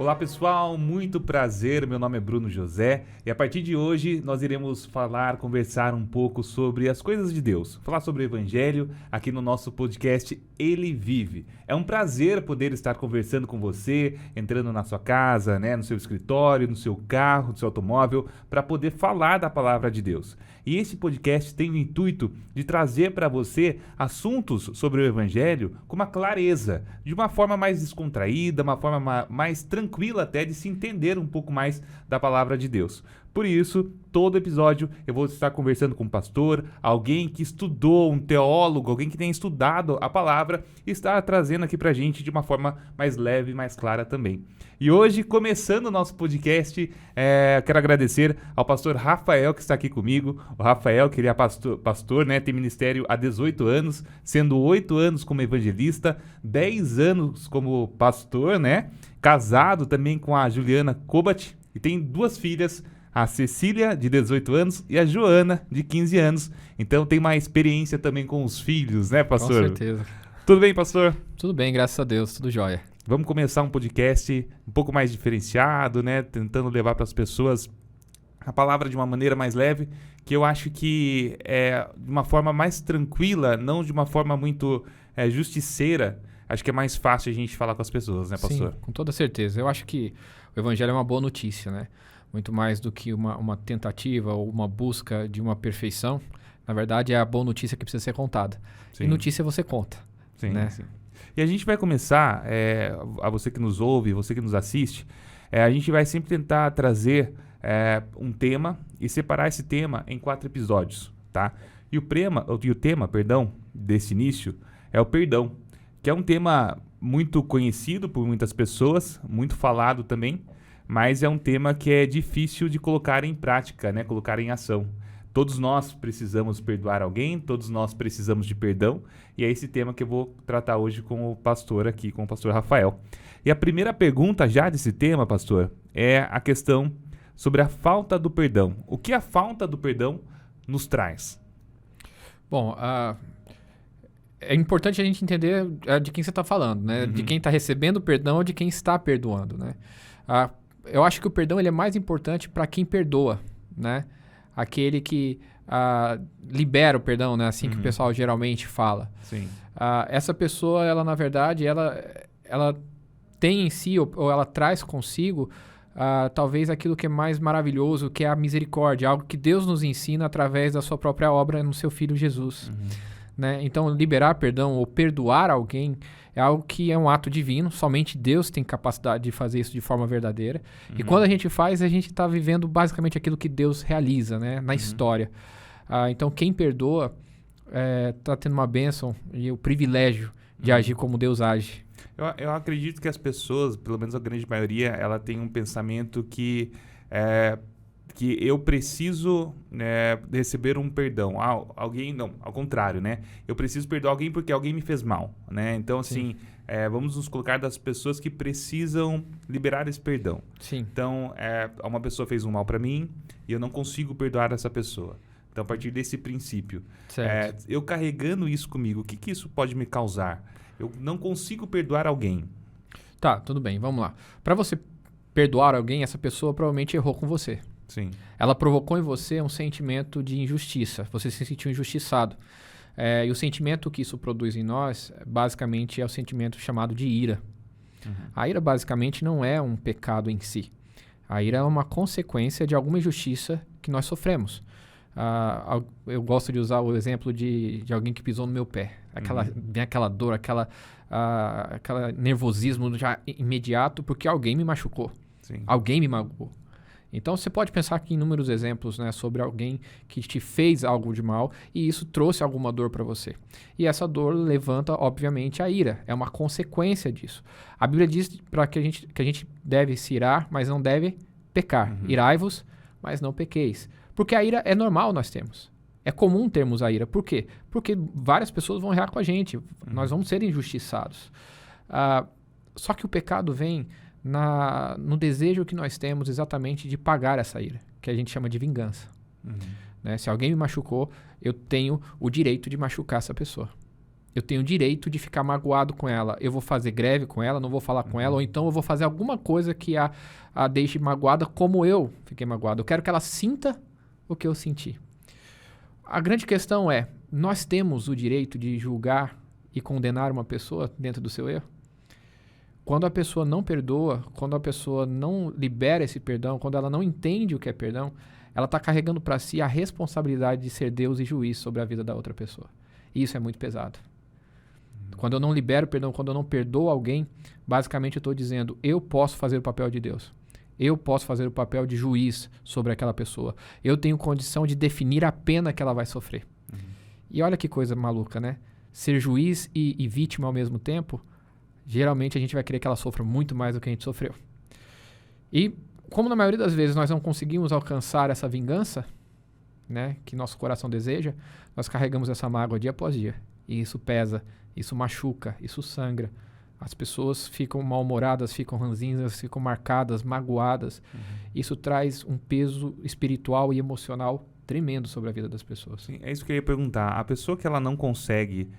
Olá pessoal, muito prazer, meu nome é Bruno José e a partir de hoje nós iremos conversar um pouco sobre as coisas de Deus, falar sobre o Evangelho aqui no nosso podcast Ele Vive. É um prazer poder estar conversando com você, entrando na sua casa, no seu escritório, no seu carro, no seu automóvel, para poder falar da palavra de Deus. E esse podcast tem o intuito de trazer para você assuntos sobre o Evangelho com uma clareza, de uma forma mais descontraída, uma forma mais tranquila até de se entender um pouco mais da palavra de Deus. Por isso, todo episódio eu vou estar conversando com um pastor, alguém que estudou, um teólogo, alguém que tenha estudado a palavra e está trazendo aqui pra gente de uma forma mais leve e mais clara também. E hoje, começando o nosso podcast, quero agradecer ao pastor Rafael que está aqui comigo. O Rafael, que ele é pastor, tem ministério há 18 anos, sendo 8 anos como evangelista, 10 anos como pastor, casado também com a Juliana Kobat e tem 2 filhas, a Cecília, de 18 anos, e a Joana, de 15 anos. Então tem uma experiência também com os filhos, pastor? Com certeza. Tudo bem, pastor? Tudo bem, graças a Deus, tudo jóia. Vamos começar um podcast um pouco mais diferenciado, tentando levar para as pessoas a palavra de uma maneira mais leve, que eu acho que é de uma forma mais tranquila, não de uma forma muito justiceira. Acho que é mais fácil a gente falar com as pessoas, pastor? Sim, com toda certeza. Eu acho que o Evangelho é uma boa notícia, Muito mais do que uma tentativa ou uma busca de uma perfeição. Na verdade, é a boa notícia que precisa ser contada. Sim. E notícia você conta. Sim, sim. E a gente vai começar, a você que nos ouve, você que nos assiste, a gente vai sempre tentar trazer um tema e separar esse tema em 4 episódios, tá? E o tema desse início é o perdão, que é um tema muito conhecido por muitas pessoas, muito falado também, mas é um tema que é difícil de colocar em prática, colocar em ação. Todos nós precisamos perdoar alguém, todos nós precisamos de perdão, e é esse tema que eu vou tratar hoje com o pastor aqui, com o pastor Rafael. E a primeira pergunta já desse tema, pastor, é a questão sobre a falta do perdão. O que a falta do perdão nos traz? Bom, é importante a gente entender de quem você está falando, Uhum. De quem está recebendo perdão ou de quem está perdoando, eu acho que o perdão ele é mais importante para quem perdoa, Aquele que libera o perdão, assim que o pessoal geralmente fala. Sim. Essa pessoa, ela na verdade, ela tem em si, ou ela traz consigo, talvez aquilo que é mais maravilhoso, que é a misericórdia, algo que Deus nos ensina através da sua própria obra no seu Filho Jesus. Então, liberar perdão ou perdoar alguém é algo que é um ato divino, somente Deus tem capacidade de fazer isso de forma verdadeira. E quando a gente faz, a gente está vivendo basicamente aquilo que Deus realiza, na história. Então, quem perdoa está tendo uma bênção e o privilégio de agir como Deus age. Eu acredito que as pessoas, pelo menos a grande maioria, ela tem um pensamento que eu preciso receber um perdão. Alguém não, ao contrário, Eu preciso perdoar alguém porque alguém me fez mal, Então, assim, vamos nos colocar das pessoas que precisam liberar esse perdão. Sim. Então, uma pessoa fez um mal para mim e eu não consigo perdoar essa pessoa. Então, a partir desse princípio, eu carregando isso comigo, o que isso pode me causar? Eu não consigo perdoar alguém. Tá, tudo bem, vamos lá. Para você perdoar alguém, essa pessoa provavelmente errou com você. Sim. Ela provocou em você um sentimento de injustiça. Você se sentiu injustiçado. E o sentimento que isso produz em nós, basicamente, é o sentimento chamado de ira. A ira, basicamente, não é um pecado em si. A ira é uma consequência de alguma injustiça que nós sofremos. Eu gosto de usar o exemplo de alguém que pisou no meu pé. Vem aquela dor, aquela nervosismo já imediato, porque alguém me machucou. Sim. Alguém me magoou. Então, você pode pensar aqui em inúmeros exemplos sobre alguém que te fez algo de mal e isso trouxe alguma dor para você. E essa dor levanta, obviamente, a ira. É uma consequência disso. A Bíblia diz que a gente deve se irar, mas não deve pecar. Irai-vos, mas não pequeis. Porque a ira é normal nós temos. É comum termos a ira. Por quê? Porque várias pessoas vão errar com a gente. Nós vamos ser injustiçados. Só que o pecado vem no desejo que nós temos exatamente de pagar essa ira, que a gente chama de vingança. Se alguém me machucou, eu tenho o direito de machucar essa pessoa. Eu tenho o direito de ficar magoado com ela. Eu vou fazer greve com ela, não vou falar com ela, ou então eu vou fazer alguma coisa que a deixe magoada como eu fiquei magoado. Eu quero que ela sinta o que eu senti. A grande questão é, nós temos o direito de julgar e condenar uma pessoa dentro do seu erro? Quando a pessoa não perdoa, quando a pessoa não libera esse perdão, quando ela não entende o que é perdão, ela está carregando para si a responsabilidade de ser Deus e juiz sobre a vida da outra pessoa. E isso é muito pesado. Quando eu não libero perdão, quando eu não perdoo alguém, basicamente eu estou dizendo, eu posso fazer o papel de Deus. Eu posso fazer o papel de juiz sobre aquela pessoa. Eu tenho condição de definir a pena que ela vai sofrer. E olha que coisa maluca, né? Ser juiz e vítima ao mesmo tempo, geralmente a gente vai querer que ela sofra muito mais do que a gente sofreu. E como na maioria das vezes nós não conseguimos alcançar essa vingança, né, que nosso coração deseja, nós carregamos essa mágoa dia após dia. E isso pesa, isso machuca, isso sangra. As pessoas ficam mal-humoradas, ficam ranzinhas, ficam marcadas, magoadas. Isso traz um peso espiritual e emocional tremendo sobre a vida das pessoas. Sim, é isso que eu ia perguntar. A pessoa que ela não consegue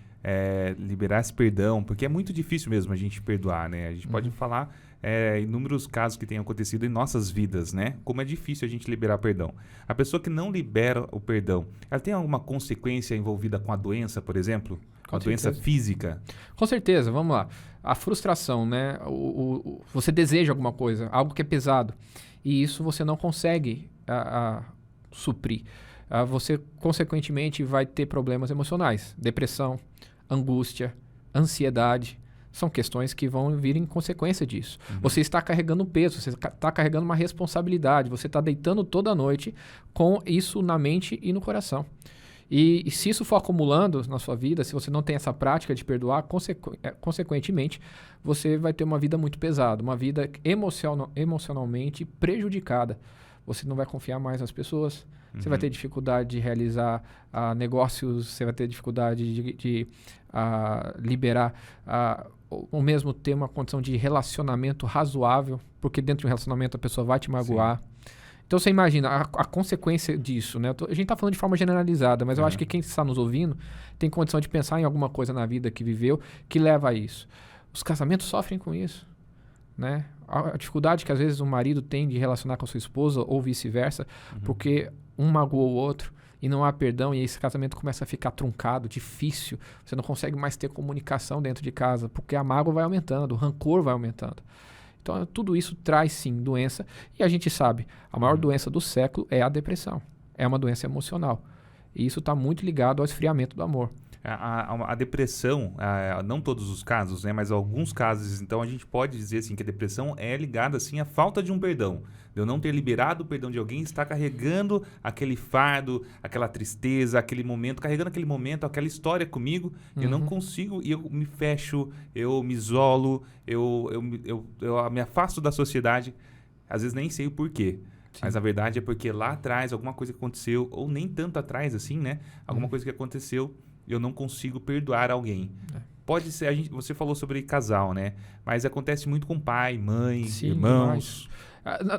liberar esse perdão, porque é muito difícil mesmo a gente perdoar, né? A gente pode falar inúmeros casos que tenham acontecido em nossas vidas, né? Como é difícil a gente liberar perdão. A pessoa que não libera o perdão, ela tem alguma consequência envolvida com a doença, por exemplo? Com a doença física? Com certeza, vamos lá. A frustração, né? Você deseja alguma coisa, algo que é pesado, e isso você não consegue suprir. Você, consequentemente, vai ter problemas emocionais, depressão, angústia, ansiedade. São questões que vão vir em consequência disso. Você está carregando um peso, você está carregando uma responsabilidade, você está deitando toda a noite com isso na mente e no coração. E se isso for acumulando na sua vida, se você não tem essa prática de perdoar, consequentemente, você vai ter uma vida muito pesada, uma vida emocionalmente prejudicada. Você não vai confiar mais nas pessoas, você vai ter dificuldade de realizar negócios, você vai ter dificuldade de liberar, ou mesmo ter uma condição de relacionamento razoável, porque dentro de um relacionamento a pessoa vai te magoar. Sim. Então você imagina a consequência disso, né? A gente está falando de forma generalizada, mas eu acho que quem está nos ouvindo tem condição de pensar em alguma coisa na vida que viveu que leva a isso. Os casamentos sofrem com isso, né? A dificuldade que às vezes o marido tem de relacionar com a sua esposa ou vice-versa, porque um magoou o outro e não há perdão e esse casamento começa a ficar truncado, difícil. Você não consegue mais ter comunicação dentro de casa, porque a mágoa vai aumentando, o rancor vai aumentando. Então, tudo isso traz, sim, doença. E a gente sabe, a maior doença do século é a depressão. É uma doença emocional. E isso está muito ligado ao esfriamento do amor. A depressão, não todos os casos, né, mas alguns casos, então a gente pode dizer assim, que a depressão é ligada assim, à falta de um perdão. De eu não ter liberado o perdão de alguém, está carregando aquele fardo, aquela tristeza, aquele momento, carregando aquele momento, aquela história comigo, eu não consigo, e eu me fecho, eu me isolo, eu me afasto da sociedade, às vezes nem sei o porquê. Sim. Mas a verdade é porque lá atrás, alguma coisa que aconteceu, ou nem tanto atrás assim, né? Alguma coisa que aconteceu, eu não consigo perdoar alguém. Pode ser, você falou sobre casal, né? Mas acontece muito com pai, mãe, sim, irmãos.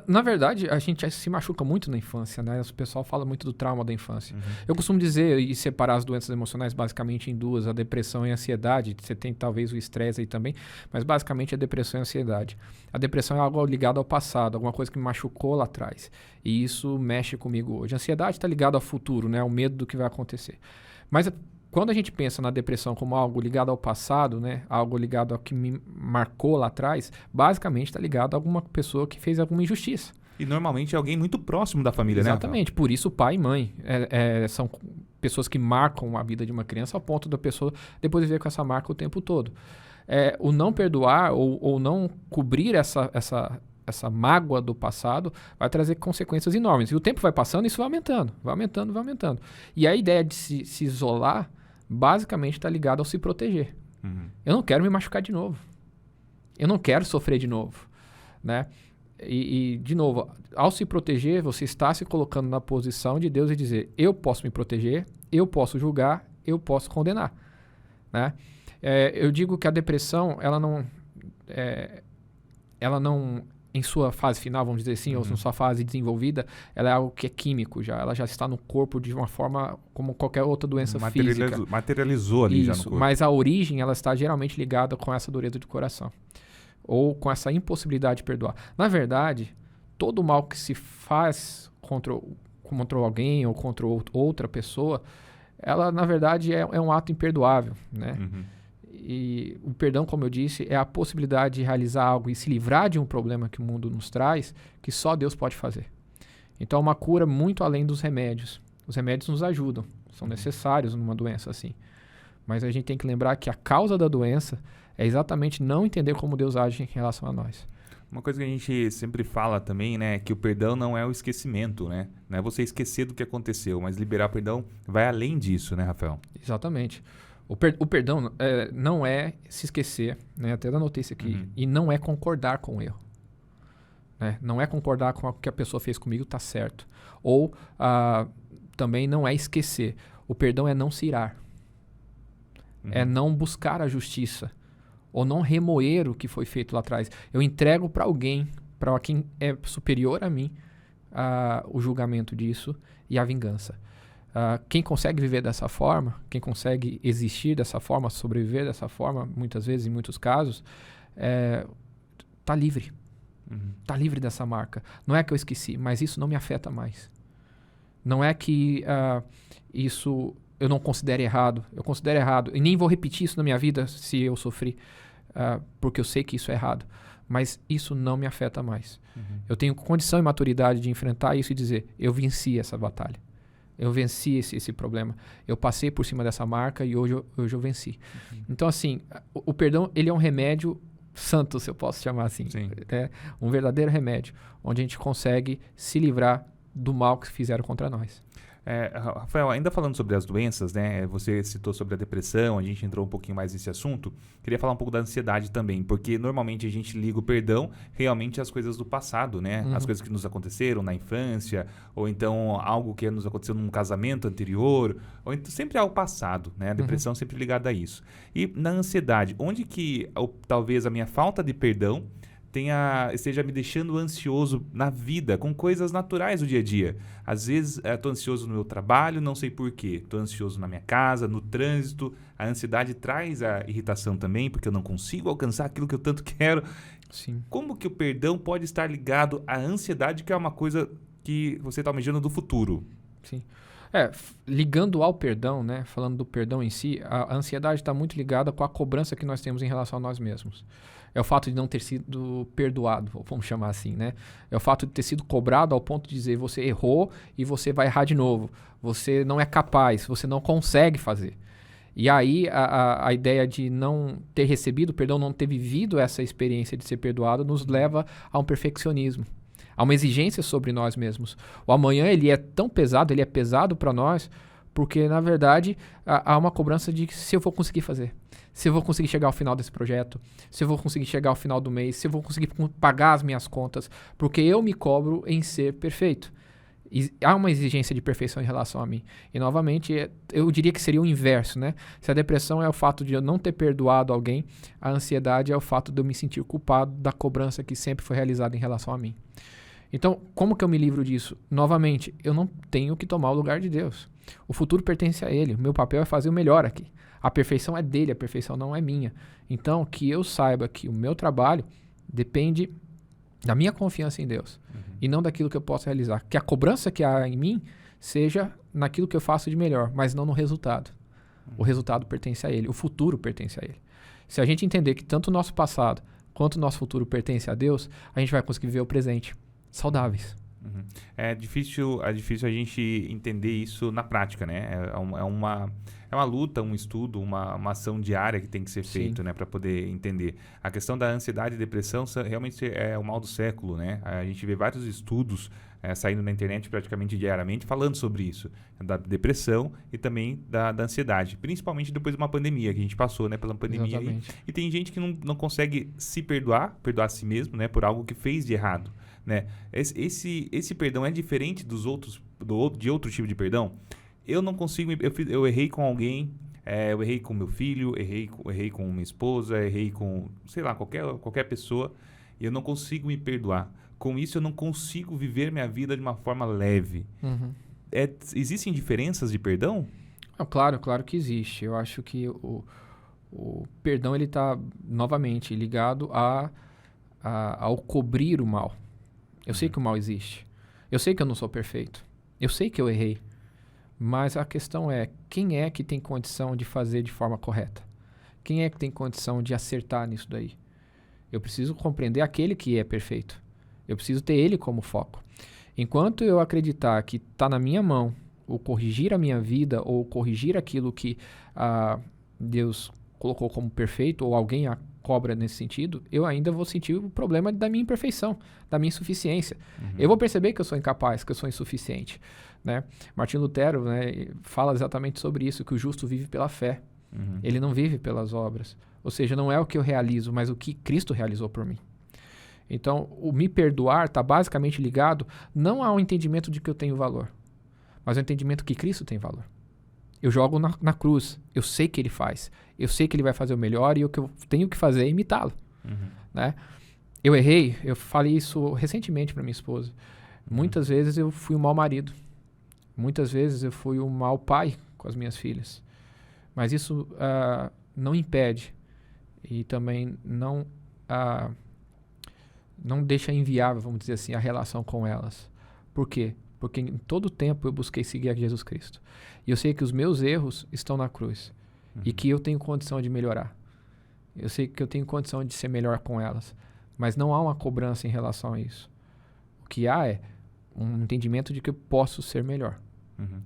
Na verdade, a gente se machuca muito na infância, né? O pessoal fala muito do trauma da infância. Eu costumo dizer e separar as doenças emocionais basicamente em duas, a depressão e a ansiedade. Você tem talvez o estresse aí também, mas basicamente a depressão e a ansiedade. A depressão é algo ligado ao passado, alguma coisa que me machucou lá atrás. E isso mexe comigo hoje. A ansiedade está ligada ao futuro, né? Ao medo do que vai acontecer. Mas quando a gente pensa na depressão como algo ligado ao passado, né, algo ligado ao que me marcou lá atrás, basicamente está ligado a alguma pessoa que fez alguma injustiça. E normalmente é alguém muito próximo da família, né? Exatamente, por isso pai e mãe são pessoas que marcam a vida de uma criança ao ponto da pessoa depois viver com essa marca o tempo todo. O não perdoar ou não cobrir essa mágoa do passado vai trazer consequências enormes. E o tempo vai passando e isso vai aumentando, vai aumentando, vai aumentando. E a ideia de se isolar basicamente está ligado ao se proteger. Eu não quero me machucar de novo. Eu não quero sofrer de novo, né? E, de novo, ao se proteger, você está se colocando na posição de Deus e dizer, eu posso me proteger, eu posso julgar, eu posso condenar, né? Eu digo que a depressão, ela não em sua fase final, vamos dizer assim, ou na sua fase desenvolvida, ela é algo que é químico já. Ela já está no corpo de uma forma como qualquer outra doença física. Materializou ali já no corpo. Mas a origem, ela está geralmente ligada com essa dureza de coração. Ou com essa impossibilidade de perdoar. Na verdade, todo o mal que se faz contra alguém ou contra outra pessoa, ela, na verdade, é um ato imperdoável, né? E o perdão, como eu disse, é a possibilidade de realizar algo e se livrar de um problema que o mundo nos traz, que só Deus pode fazer. Então, é uma cura muito além dos remédios. Os remédios nos ajudam, são necessários numa doença assim. Mas a gente tem que lembrar que a causa da doença é exatamente não entender como Deus age em relação a nós. Uma coisa que a gente sempre fala também, né, é que o perdão não é o esquecimento, né? Não é você esquecer do que aconteceu, mas liberar perdão vai além disso, né, Rafael? Exatamente. O perdão não é se esquecer, né? Até anotei isso aqui, e não é concordar com o erro. Né? Não é concordar com o que a pessoa fez comigo, tá certo. Ou também não é esquecer. O perdão é não se irar. É não buscar a justiça. Ou não remoer o que foi feito lá atrás. Eu entrego para alguém, para quem é superior a mim, o julgamento disso e a vingança. Quem consegue viver dessa forma, quem consegue existir dessa forma, sobreviver dessa forma, muitas vezes, em muitos casos, tá livre. Tá livre dessa marca. Não é que eu esqueci, mas isso não me afeta mais. Não é que isso eu não considero errado. Eu considero errado. E nem vou repetir isso na minha vida se eu sofri, porque eu sei que isso é errado. Mas isso não me afeta mais. Eu tenho condição e maturidade de enfrentar isso e dizer, eu venci essa batalha. Eu venci esse problema. Eu passei por cima dessa marca e hoje eu venci. Então, assim, o perdão, ele é um remédio santo, se eu posso chamar assim. É um verdadeiro remédio, onde a gente consegue se livrar do mal que fizeram contra nós. Rafael, ainda falando sobre as doenças, né? Você citou sobre a depressão, a gente entrou um pouquinho mais nesse assunto. Queria falar um pouco da ansiedade também, porque normalmente a gente liga o perdão realmente às coisas do passado, né? As coisas que nos aconteceram na infância, ou então algo que nos aconteceu num casamento anterior, ou então sempre ao passado, né? A depressão sempre ligada a isso. E na ansiedade, onde que talvez a minha falta de perdão esteja me deixando ansioso na vida, com coisas naturais do dia a dia. Às vezes estou ansioso no meu trabalho, não sei porquê. Estou ansioso na minha casa, no trânsito. A ansiedade traz a irritação também, porque eu não consigo alcançar aquilo que eu tanto quero. Sim. Como que o perdão pode estar ligado à ansiedade, que é uma coisa que você está almejando do futuro? Sim. Ligando ao perdão, né? Falando do perdão em si, a ansiedade está muito ligada com a cobrança que nós temos em relação a nós mesmos. É o fato de não ter sido perdoado, vamos chamar assim, né? É o fato de ter sido cobrado ao ponto de dizer você errou e você vai errar de novo. Você não é capaz, você não consegue fazer. E aí a ideia de não ter recebido perdão, não ter vivido essa experiência de ser perdoado, nos leva a um perfeccionismo. Há uma exigência sobre nós mesmos. O amanhã ele é tão pesado, ele é pesado para nós, porque na verdade há uma cobrança de se eu vou conseguir fazer. Se eu vou conseguir chegar ao final desse projeto, se eu vou conseguir chegar ao final do mês, se eu vou conseguir pagar as minhas contas, porque eu me cobro em ser perfeito. E há uma exigência de perfeição em relação a mim. E, novamente, eu diria que seria o inverso, né? Se a depressão é o fato de eu não ter perdoado alguém, a ansiedade é o fato de eu me sentir culpado da cobrança que sempre foi realizada em relação a mim. Então, como que eu me livro disso? Novamente, eu não tenho que tomar o lugar de Deus. O futuro pertence a Ele. O meu papel é fazer o melhor aqui. A perfeição é dele, a perfeição não é minha. Então, que eu saiba que o meu trabalho depende da minha confiança em Deus e não daquilo que eu posso realizar. Que a cobrança que há em mim seja naquilo que eu faço de melhor, mas não no resultado. O resultado pertence a Ele, o futuro pertence a Ele. Se a gente entender que tanto o nosso passado quanto o nosso futuro pertence a Deus, a gente vai conseguir viver o presente saudáveis. É difícil a gente entender isso na prática, né? É uma luta, um estudo, uma ação diária que tem que ser feito, né, para poder entender. A questão da ansiedade e depressão realmente é o mal do século, né? A gente vê vários estudos saindo na internet praticamente diariamente falando sobre isso, da depressão e também da ansiedade, principalmente depois de uma pandemia que a gente passou, né, pela pandemia. E tem gente que não consegue se perdoar a si mesmo, né, por algo que fez de errado, né? Esse perdão é diferente de outro tipo de perdão. Eu não consigo, eu errei com alguém, eu errei com meu filho, errei com minha esposa, errei com, sei lá, qualquer pessoa. e eu não consigo me perdoar. Com isso, eu não consigo viver minha vida de uma forma leve. Uhum. Existem diferenças de perdão? Não, claro que existe. Eu acho que o perdão ele está novamente ligado ao cobrir o mal. Eu sei que o mal existe. Eu sei que eu não sou perfeito. Eu sei que eu errei. Mas a questão é, quem é que tem condição de fazer de forma correta? Quem é que tem condição de acertar nisso daí? Eu preciso compreender aquele que é perfeito. Eu preciso ter ele como foco. Enquanto eu acreditar que está na minha mão ou corrigir a minha vida ou corrigir aquilo que Deus colocou como perfeito ou alguém a cobra nesse sentido, eu ainda vou sentir o problema da minha imperfeição, da minha insuficiência. Eu vou perceber que eu sou incapaz, que eu sou insuficiente. Né? Martinho Lutero, né, fala exatamente sobre isso, que o justo vive pela fé. Ele não vive pelas obras. Ou seja, não é o que eu realizo, mas o que Cristo realizou por mim. Então, o me perdoar está basicamente ligado não ao entendimento de que eu tenho valor, mas ao entendimento que Cristo tem valor. Eu jogo na cruz, eu sei que ele faz, eu sei que ele vai fazer o melhor e o que eu tenho que fazer é imitá-lo. Né? Eu errei, eu falei isso recentemente para minha esposa. Muitas vezes eu fui um mau marido, muitas vezes eu fui um mau pai com as minhas filhas, mas isso não impede e também não deixa inviável, vamos dizer assim, a relação com elas. Por quê? Porque em todo tempo eu busquei seguir a Jesus Cristo. E eu sei que os meus erros estão na cruz. E que eu tenho condição de melhorar. Eu sei que eu tenho condição de ser melhor com elas. Mas não há uma cobrança em relação a isso. O que há é um entendimento de que eu posso ser melhor.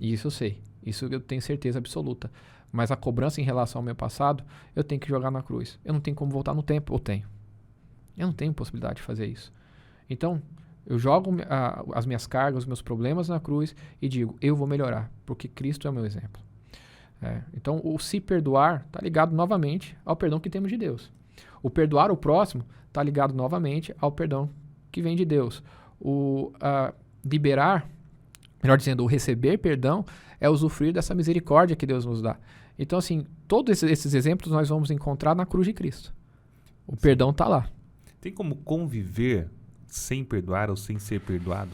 E isso eu sei. Isso eu tenho certeza absoluta. Mas a cobrança em relação ao meu passado, eu tenho que jogar na cruz. Eu não tenho como voltar no tempo. Ou tenho? Eu não tenho possibilidade de fazer isso. Então, eu jogo as minhas cargas, os meus problemas na cruz e digo, eu vou melhorar, porque Cristo é o meu exemplo. Então, o se perdoar está ligado novamente ao perdão que temos de Deus. O perdoar o próximo está ligado novamente ao perdão que vem de Deus. O liberar, melhor dizendo, o receber perdão é usufruir dessa misericórdia que Deus nos dá. Então, assim, todos esses exemplos nós vamos encontrar na cruz de Cristo. O perdão está lá. Tem como conviver sem perdoar ou sem ser perdoado?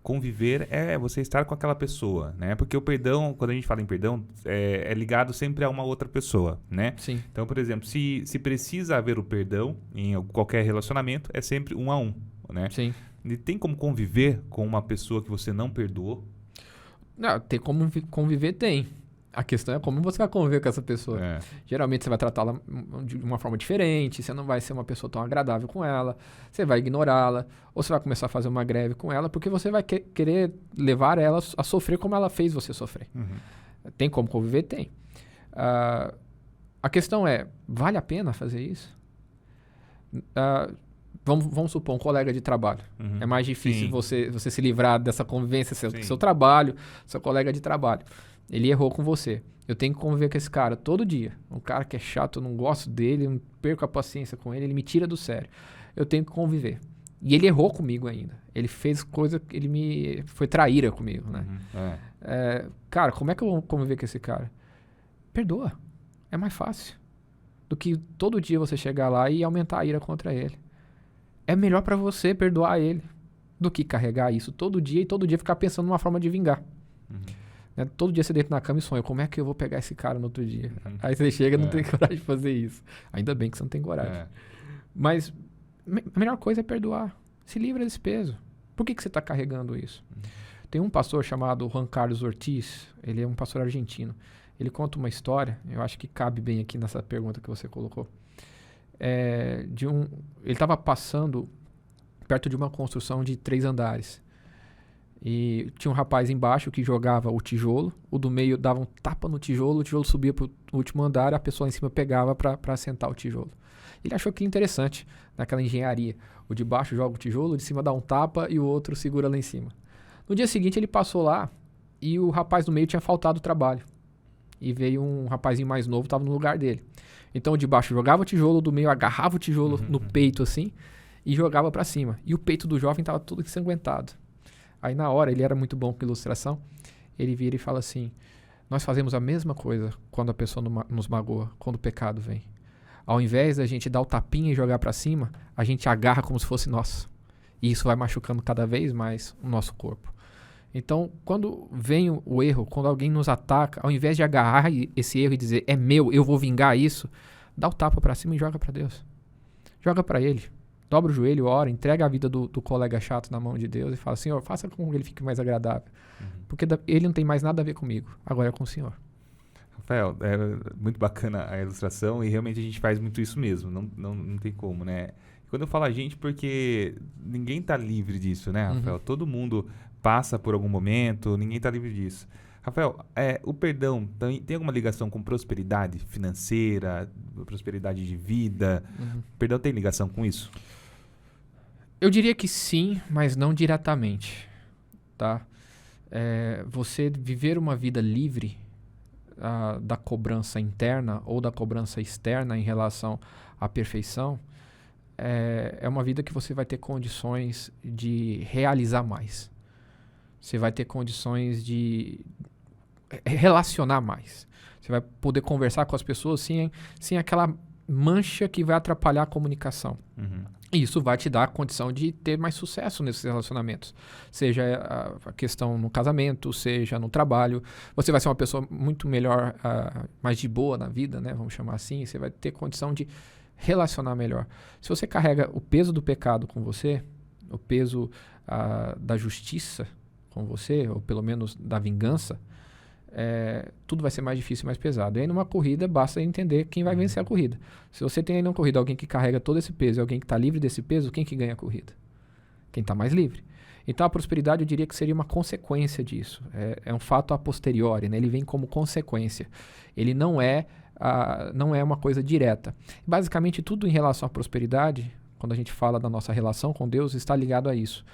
Conviver é você estar com aquela pessoa, né? Porque o perdão, quando a gente fala em perdão, é ligado sempre a uma outra pessoa, né? Sim. Então, por exemplo, se precisa haver o perdão em qualquer relacionamento, é sempre 1 a 1, né? Sim. E tem como conviver com uma pessoa que você não perdoou? Não, tem como conviver, tem. A questão é como você vai conviver com essa pessoa. Geralmente você vai tratá-la de uma forma diferente, você não vai ser uma pessoa tão agradável com ela, você vai ignorá-la, ou você vai começar a fazer uma greve com ela, porque você vai querer levar ela a sofrer como ela fez você sofrer. Tem como conviver? Tem. A questão é, vale a pena fazer isso? Vamos supor, um colega de trabalho. É mais difícil você se livrar dessa convivência, seu trabalho, seu colega de trabalho. Ele errou com você. Eu tenho que conviver com esse cara todo dia. Um cara que é chato, eu não gosto dele, eu não perco a paciência com ele, ele me tira do sério. Eu tenho que conviver. E ele errou comigo ainda. Ele fez coisa, foi traíra comigo, né? Cara, como é que eu vou conviver com esse cara? Perdoa. É mais fácil do que todo dia você chegar lá e aumentar a ira contra ele. É melhor pra você perdoar ele do que carregar isso todo dia e todo dia ficar pensando numa forma de vingar. Né? Todo dia você deita na cama e sonha, como é que eu vou pegar esse cara no outro dia? Aí você chega e não tem coragem de fazer isso. Ainda bem que você não tem coragem. Mas a melhor coisa é perdoar. Se livra desse peso. Por que você está carregando isso? Tem um pastor chamado Juan Carlos Ortiz, ele é um pastor argentino. Ele conta uma história, eu acho que cabe bem aqui nessa pergunta que você colocou. Ele estava passando perto de uma construção de 3 andares. E tinha um rapaz embaixo que jogava o tijolo, o do meio dava um tapa no tijolo, o tijolo subia para o último andar, a pessoa em cima pegava para assentar o tijolo. Ele achou que interessante naquela engenharia. O de baixo joga o tijolo, o de cima dá um tapa e o outro segura lá em cima. No dia seguinte ele passou lá e o rapaz do meio tinha faltado o trabalho. E veio um rapazinho mais novo, estava no lugar dele. Então o de baixo jogava o tijolo, o do meio agarrava o tijolo no peito assim e jogava para cima. E o peito do jovem estava todo ensanguentado. Aí na hora, ele era muito bom com ilustração, ele vira e fala assim, nós fazemos a mesma coisa quando a pessoa nos magoa, quando o pecado vem. Ao invés da gente dar o tapinha e jogar para cima, a gente agarra como se fosse nosso. E isso vai machucando cada vez mais o nosso corpo. Então, quando vem o erro, quando alguém nos ataca, ao invés de agarrar esse erro e dizer, é meu, eu vou vingar isso, dá o tapa para cima e joga para Deus. Joga para Ele. Dobra o joelho, ora, entrega a vida do colega chato na mão de Deus e fala, Senhor, faça com que ele fique mais agradável. Porque ele não tem mais nada a ver comigo, agora é com o Senhor. Rafael, é muito bacana a ilustração e realmente a gente faz muito isso mesmo, não tem como, né? Quando eu falo a gente, porque ninguém tá livre disso, né, Rafael? Todo mundo passa por algum momento, ninguém tá livre disso. Rafael, o perdão tem alguma ligação com prosperidade financeira, prosperidade de vida? O perdão tem ligação com isso? Eu diria que sim, mas não diretamente, tá? Você viver uma vida livre da cobrança interna ou da cobrança externa em relação à perfeição é uma vida que você vai ter condições de realizar mais. Você vai ter condições de relacionar mais. Você vai poder conversar com as pessoas sem aquela mancha que vai atrapalhar a comunicação. E isso vai te dar a condição de ter mais sucesso nesses relacionamentos. Seja a questão no casamento, seja no trabalho. Você vai ser uma pessoa muito melhor, mais de boa na vida, né? Vamos chamar assim. Você vai ter condição de relacionar melhor. Se você carrega o peso do pecado com você, o peso da justiça com você, ou pelo menos da vingança, tudo vai ser mais difícil e mais pesado. E aí numa corrida basta entender quem vai vencer a corrida. Se você tem aí numa corrida alguém que carrega todo esse peso e alguém que está livre desse peso, quem que ganha a corrida? Quem está mais livre. Então a prosperidade eu diria que seria uma consequência disso. É um fato a posteriori, né? Ele vem como consequência. Ele não é uma coisa direta. Basicamente tudo em relação à prosperidade, quando a gente fala da nossa relação com Deus, está ligado a isso.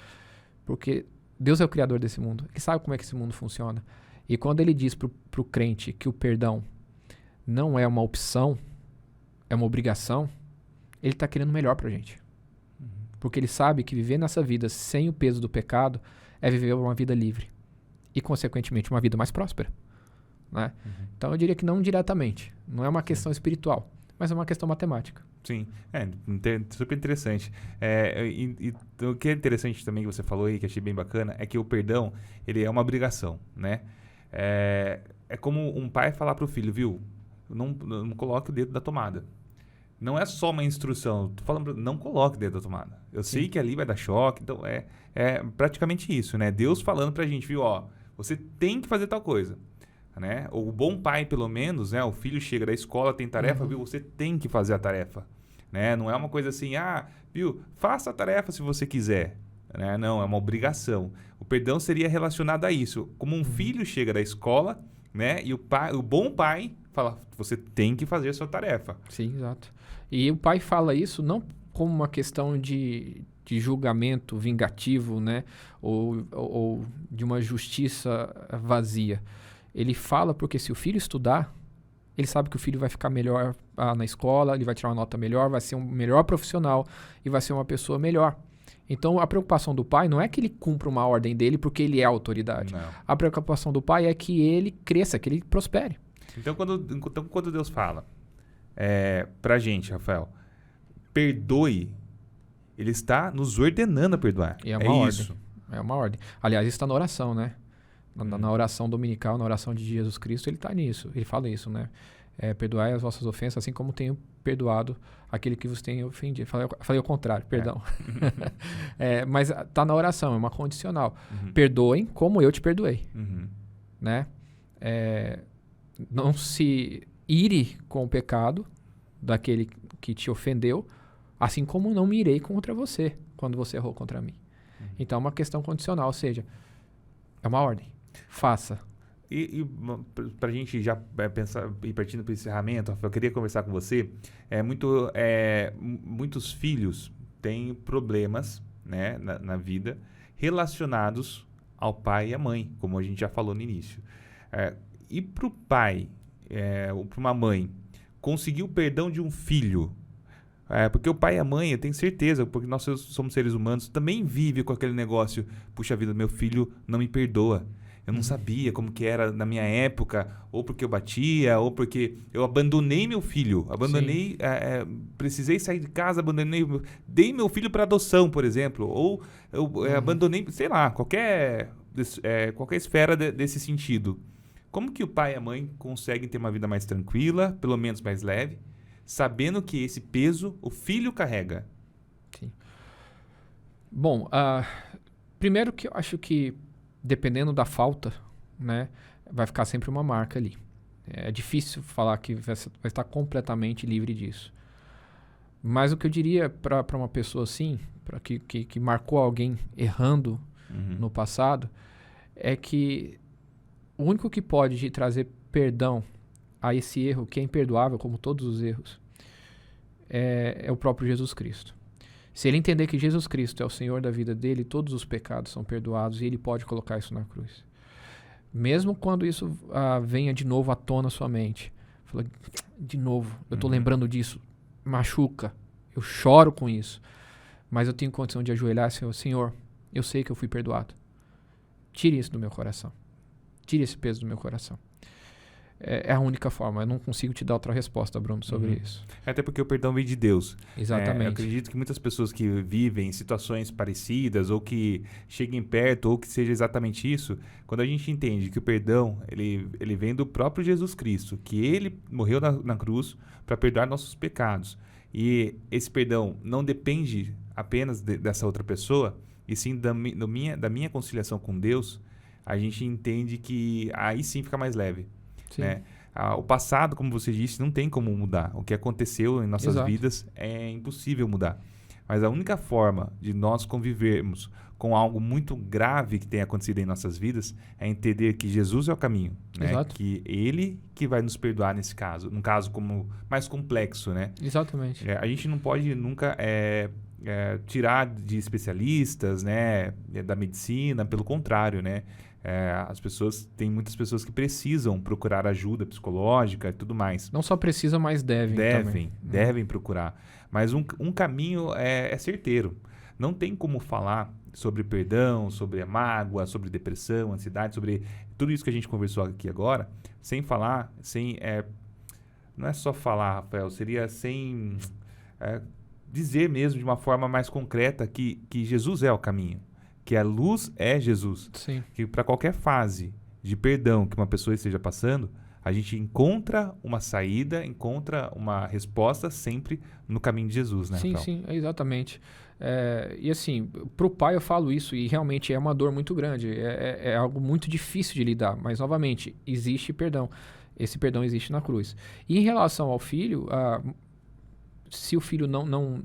Porque Deus é o criador desse mundo. Ele sabe como é que esse mundo funciona. E quando ele diz para o crente que o perdão não é uma opção, é uma obrigação, ele está querendo melhor para a gente. Porque ele sabe que viver nessa vida sem o peso do pecado é viver uma vida livre. E, consequentemente, uma vida mais próspera. Né? Então, eu diria que não diretamente. Não é uma questão espiritual, mas é uma questão matemática. Sim, super interessante. E o que é interessante também que você falou aí, que achei bem bacana, é que o perdão, ele é uma obrigação, né? É como um pai falar pro filho, viu? Não coloque o dedo da tomada. Não é só uma instrução. Tô falando, não coloque o dedo da tomada. Eu sei que ali vai dar choque, então é praticamente isso, né? Deus falando pra gente, viu? Ó, você tem que fazer tal coisa. Né? O bom pai, pelo menos, né? O filho chega da escola, tem tarefa, viu? Você tem que fazer a tarefa. Né? Não é uma coisa assim, viu? Faça a tarefa se você quiser. Né? Não, é uma obrigação. O perdão seria relacionado a isso. Como um filho chega da escola, né? E o bom pai fala, você tem que fazer a sua tarefa. Sim, exato. E o pai fala isso não como uma questão de julgamento vingativo, né? Ou de uma justiça vazia. Ele fala porque se o filho estudar, ele sabe que o filho vai ficar melhor na escola, ele vai tirar uma nota melhor, vai ser um melhor profissional e vai ser uma pessoa melhor. Então, a preocupação do pai não é que ele cumpra uma ordem dele porque ele é a autoridade. Não. A preocupação do pai é que ele cresça, que ele prospere. Então, quando Deus fala pra gente, Rafael, perdoe, ele está nos ordenando a perdoar. E é uma ordem. Isso. É uma ordem. Aliás, isso está na oração, né? Na oração dominical, na oração de Jesus Cristo, ele está nisso. Ele fala isso, né? Perdoai as vossas ofensas, assim como tenho perdoado aquele que vos tem ofendido. Falei o contrário, perdão. Mas está na oração, é uma condicional. Perdoem como eu te perdoei. Né? Não se ire com o pecado daquele que te ofendeu, assim como não me irei contra você quando você errou contra mim. Então é uma questão condicional, ou seja, é uma ordem. Faça. E para a gente já pensar e partindo para o encerramento, Rafael, eu queria conversar com você. Muitos filhos têm problemas, né, na vida relacionados ao pai e à mãe, como a gente já falou no início. E para o pai ou para uma mãe conseguir o perdão de um filho, porque o pai e a mãe, eu tenho certeza, porque nós somos seres humanos, também vive com aquele negócio, puxa vida, meu filho não me perdoa. Eu não sabia como que era na minha época, ou porque eu batia, ou porque eu abandonei meu filho. Precisei sair de casa, dei meu filho para adoção, por exemplo. Ou eu abandonei, sei lá, qualquer esfera desse sentido. Como que o pai e a mãe conseguem ter uma vida mais tranquila, pelo menos mais leve, sabendo que esse peso o filho carrega? Sim. Bom, primeiro que eu acho que, dependendo da falta, né, vai ficar sempre uma marca ali. É difícil falar que vai estar completamente livre disso. Mas o que eu diria para uma pessoa assim, que marcou alguém errando no passado, é que o único que pode te trazer perdão a esse erro, que é imperdoável, como todos os erros, é o próprio Jesus Cristo. Se ele entender que Jesus Cristo é o Senhor da vida dele, todos os pecados são perdoados e ele pode colocar isso na cruz. Mesmo quando isso venha de novo à tona na sua mente. Fala, de novo, eu estou lembrando disso, machuca, eu choro com isso, mas eu tenho condição de ajoelhar e dizer, Senhor, eu sei que eu fui perdoado. Tire isso do meu coração. Tire esse peso do meu coração. É a única forma. Eu não consigo te dar outra resposta, Bruno, sobre isso. Até porque o perdão vem de Deus. Exatamente. Eu acredito que muitas pessoas que vivem em situações parecidas, ou que cheguem perto, ou que seja exatamente isso, quando a gente entende que o perdão ele vem do próprio Jesus Cristo, que ele morreu na cruz para perdoar nossos pecados, e esse perdão não depende apenas dessa outra pessoa, e sim da minha conciliação com Deus, a gente entende que aí sim fica mais leve. Né? O passado, como você disse, não tem como mudar. O que aconteceu em nossas vidas é impossível mudar. Mas a única forma de nós convivermos com algo muito grave que tenha acontecido em nossas vidas é entender que Jesus é o caminho. Né? Que ele que vai nos perdoar nesse caso. Num caso como mais complexo. Né? Exatamente. A gente não pode nunca tirar de especialistas, né? Da medicina, pelo contrário, né? Tem muitas pessoas que precisam procurar ajuda psicológica e tudo mais. Não só precisam, mas devem procurar. Mas um caminho é certeiro. Não tem como falar sobre perdão, sobre a mágoa, sobre depressão, ansiedade, sobre tudo isso que a gente conversou aqui agora, sem falar, não é só falar, Rafael, seria sem dizer mesmo de uma forma mais concreta que Jesus é o caminho. Que a luz é Jesus. Sim. Que para qualquer fase de perdão que uma pessoa esteja passando, a gente encontra uma saída, encontra uma resposta sempre no caminho de Jesus, né? Sim, exatamente. E assim, para o pai eu falo isso e realmente é uma dor muito grande, é algo muito difícil de lidar, mas novamente, existe perdão. Esse perdão existe na cruz. E em relação ao filho, se o filho não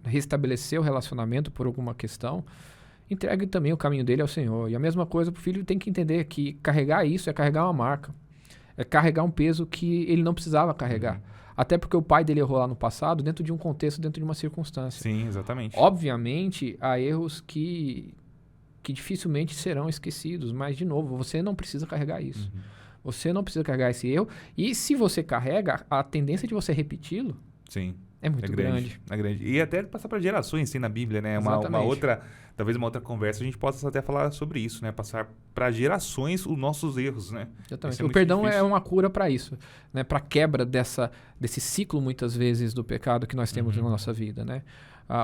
restabelecer o relacionamento por alguma questão, entregue também o caminho dele ao Senhor. E a mesma coisa para o filho, tem que entender que carregar isso é carregar uma marca. É carregar um peso que ele não precisava carregar. Até porque o pai dele errou lá no passado, dentro de um contexto, dentro de uma circunstância. Sim, exatamente. Obviamente, há erros que dificilmente serão esquecidos. Mas, de novo, você não precisa carregar isso. Você não precisa carregar esse erro. E se você carrega, a tendência de você repeti-lo é muito grande. É grande. E até passar para gerações, assim, na Bíblia, né? Talvez uma outra conversa a gente possa até falar sobre isso, né? Passar para gerações os nossos erros, né? Exatamente. O perdão difícil. É uma cura para isso, né? Para quebra desse ciclo, muitas vezes, do pecado que nós temos na nossa vida, né?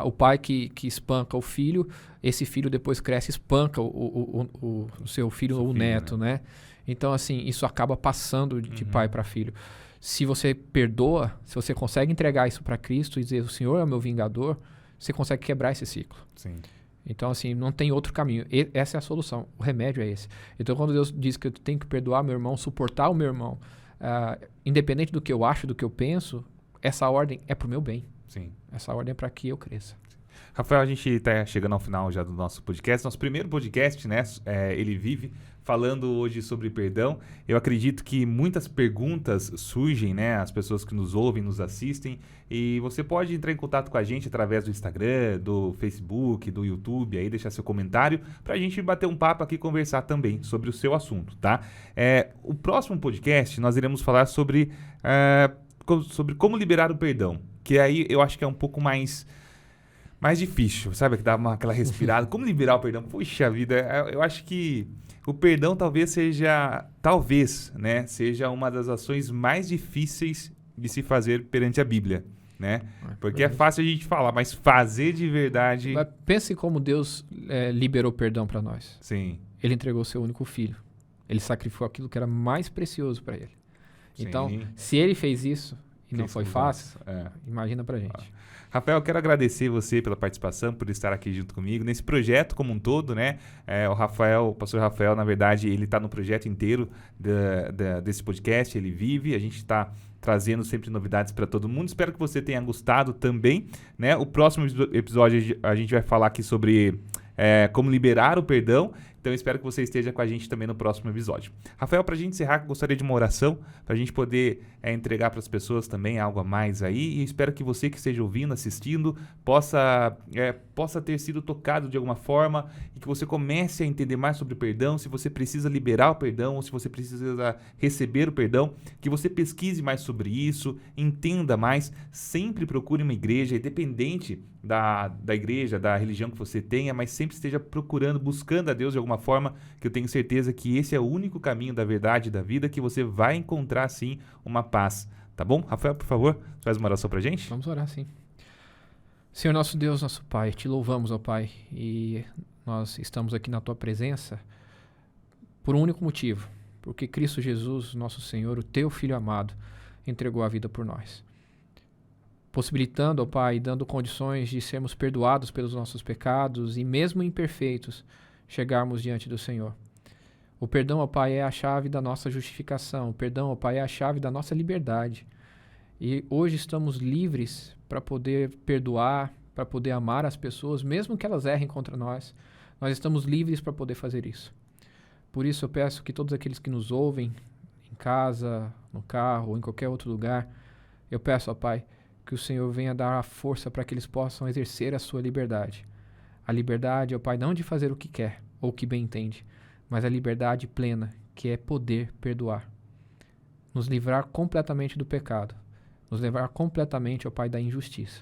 O pai que espanca o filho, esse filho depois cresce e espanca o seu filho ou o neto, né? Então, assim, isso acaba passando de pai para filho. Se você perdoa, se você consegue entregar isso para Cristo e dizer, o Senhor é o meu vingador, você consegue quebrar esse ciclo. Sim. Então, assim, não tem outro caminho. Essa é a solução. O remédio é esse. Então, quando Deus diz que eu tenho que perdoar meu irmão, suportar o meu irmão, independente do que eu acho, do que eu penso, essa ordem é pro meu bem. Sim. Essa ordem é para que eu cresça. Rafael, a gente está chegando ao final já do nosso podcast. Nosso primeiro podcast, né? Ele vive falando hoje sobre perdão. Eu acredito que muitas perguntas surgem, né? As pessoas que nos ouvem, nos assistem. E você pode entrar em contato com a gente através do Instagram, do Facebook, do YouTube, aí deixar seu comentário para a gente bater um papo aqui e conversar também sobre o seu assunto, tá? O próximo podcast nós iremos falar sobre como liberar o perdão. Que aí eu acho que é um pouco mais difícil, sabe? Que dá aquela respirada. Como liberar o perdão? Puxa vida, eu acho que o perdão né, seja uma das ações mais difíceis de se fazer perante a Bíblia, né? Porque é fácil a gente falar, mas fazer de verdade... Mas pense como Deus liberou perdão para nós. Sim. Ele entregou seu único filho. Ele sacrificou aquilo que era mais precioso para ele. Sim. Então, se ele fez isso e não foi fácil, imagina pra gente. Rafael, eu quero agradecer você pela participação, por estar aqui junto comigo nesse projeto como um todo, né? O pastor Rafael, na verdade, ele está no projeto inteiro desse podcast, ele vive, a gente está trazendo sempre novidades para todo mundo. Espero que você tenha gostado também, né? O próximo episódio a gente vai falar aqui sobre como liberar o perdão. Então, eu espero que você esteja com a gente também no próximo episódio. Rafael, para a gente encerrar, eu gostaria de uma oração, para a gente poder entregar para as pessoas também algo a mais aí. E espero que você que esteja ouvindo, assistindo, possa ter sido tocado de alguma forma e que você comece a entender mais sobre o perdão, se você precisa liberar o perdão ou se você precisa receber o perdão, que você pesquise mais sobre isso, entenda mais, sempre procure uma igreja, independente da igreja, da religião que você tenha, mas sempre esteja procurando, buscando a Deus de alguma forma, que eu tenho certeza que esse é o único caminho da verdade da vida, que você vai encontrar sim uma paz, tá bom? Rafael, por favor, faz uma oração pra gente? Vamos orar, sim. Senhor nosso Deus, nosso Pai, te louvamos, ó Pai, e nós estamos aqui na Tua presença por um único motivo, porque Cristo Jesus, nosso Senhor, o Teu Filho amado, entregou a vida por nós, possibilitando, ó Pai, dando condições de sermos perdoados pelos nossos pecados e mesmo imperfeitos, chegarmos diante do Senhor. O perdão, ó Pai, é a chave da nossa justificação. O perdão, ó Pai, é a chave da nossa liberdade. E hoje estamos livres para poder perdoar, para poder amar as pessoas, mesmo que elas errem contra nós. Nós estamos livres para poder fazer isso. Por isso eu peço que todos aqueles que nos ouvem, em casa, no carro ou em qualquer outro lugar, eu peço, ó Pai, que o Senhor venha dar a força para que eles possam exercer a sua liberdade. A liberdade, ó Pai, não de fazer o que quer ou o que bem entende, mas a liberdade plena, que é poder perdoar. Nos livrar completamente do pecado. Nos livrar completamente, ó Pai, da injustiça.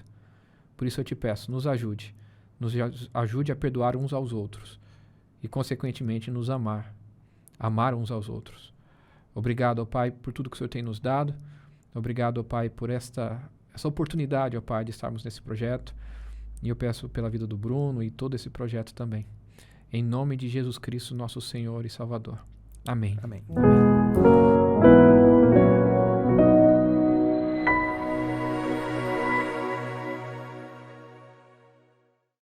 Por isso eu te peço, nos ajude. Nos ajude a perdoar uns aos outros. E, consequentemente, nos amar. Amar uns aos outros. Obrigado, ó Pai, por tudo que o Senhor tem nos dado. Obrigado, ó Pai, por essa oportunidade, ó Pai, de estarmos nesse projeto. E eu peço pela vida do Bruno e todo esse projeto também. Em nome de Jesus Cristo, nosso Senhor e Salvador. Amém. Amém. Amém.